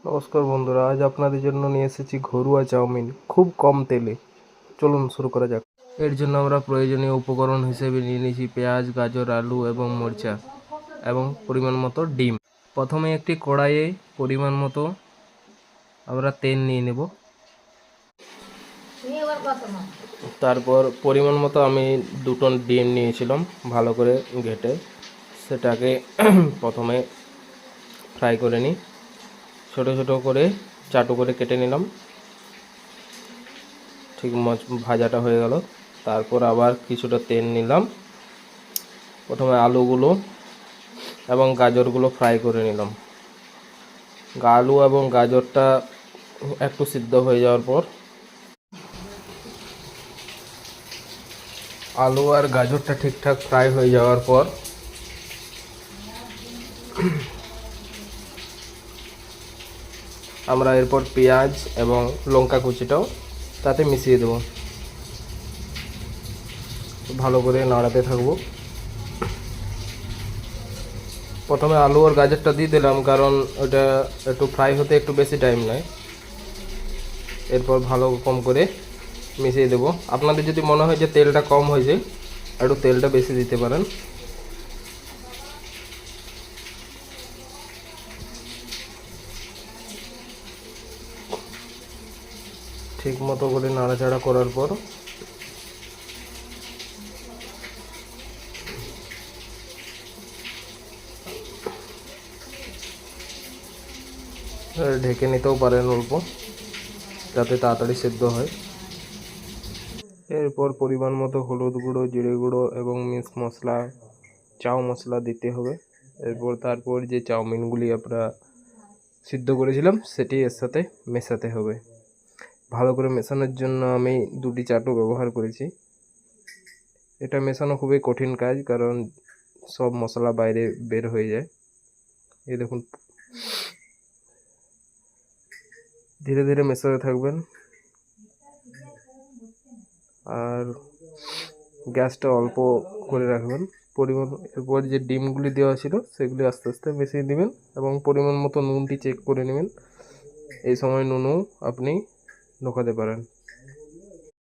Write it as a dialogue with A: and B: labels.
A: নমস্কার বন্ধুরা, আজ আপনাদের জন্য নিয়ে এসেছি ঘরোয়া চাউমিন খুব কম তেলে। চলুন শুরু করা যাক। এর জন্য আমরা প্রয়োজনীয় উপকরণ হিসেবে নিয়ে নিয়েছি পেঁয়াজ, গাজর, আলু এবং মরিচা এবং পরিমাণ মতো ডিম। প্রথমে একটি কড়াইয়ে পরিমাণ মতো আমরা তেল নিয়ে নেব। তারপর পরিমাণ মতো আমি দুটো ডিম নিয়েছিলাম, ভালো করে ঘেটে সেটাকে প্রথমে ফ্রাই করে নিই। ছোটো ছোটো করে চাটু করে কেটে নিলাম। ঠিক ভাজাটা হয়ে গেল। তারপর আবার কিছুটা তেল নিলাম। প্রথমে আলুগুলো এবং গাজরগুলো ফ্রাই করে নিলাম। আলু এবং গাজরটা একটু সিদ্ধ হয়ে যাওয়ার পর আলু আর গাজরটা ঠিকঠাক ফ্রাই হয়ে যাওয়ার পর আমরা এরপর পেঁয়াজ এবং লঙ্কা কুচিটাও তাতে মিশিয়ে দেব। ভালো করে নাড়াতে থাকবো। প্রথমে আলু আর গাজরটা দিয়ে দিলাম, কারণ ওটা একটু ফ্রাই হতে একটু বেশি টাইম নেয়। এরপর ভালো কম করে মিশিয়ে দেব। আপনাদের যদি মনে হয় যে তেলটা কম হয়েছে, একটু তেলটা বেশি দিতে পারেন। ঠিক মতো করে নাড়াচাড়া করার পর ঢেকে নিতেও পারেন অল্প, যাতে তাড়াতাড়ি সেদ্ধ হয়। এরপর পরিমাণ মতো হলুদ গুঁড়ো, জিরে গুঁড়ো এবং মিক্স মশলা, চাউ মশলা দিতে হবে। তারপর যে চাউমিনগুলি আমরা সিদ্ধ করেছিলাম সেটি এর সাথে মেশাতে হবে। ভালো করে মেশানোর জন্য আমি দুটি চাটু ব্যবহার করেছি। এটা মেশানো খুবই কঠিন কাজ, কারণ সব মশলা বাইরে বের হয়ে যায়। এই দেখুন, ধীরে ধীরে মেশাতে থাকবেন আর গ্যাসটা অল্প করে রাখবেন। এরপর যে ডিমগুলি দেওয়া ছিল সেগুলি আস্তে আস্তে মিশিয়ে দিবেন এবং পরিমাণ মতো নুনটি চেক করে নেবেন। এই সময় নুনও আপনি ঢোকাতে পারেন।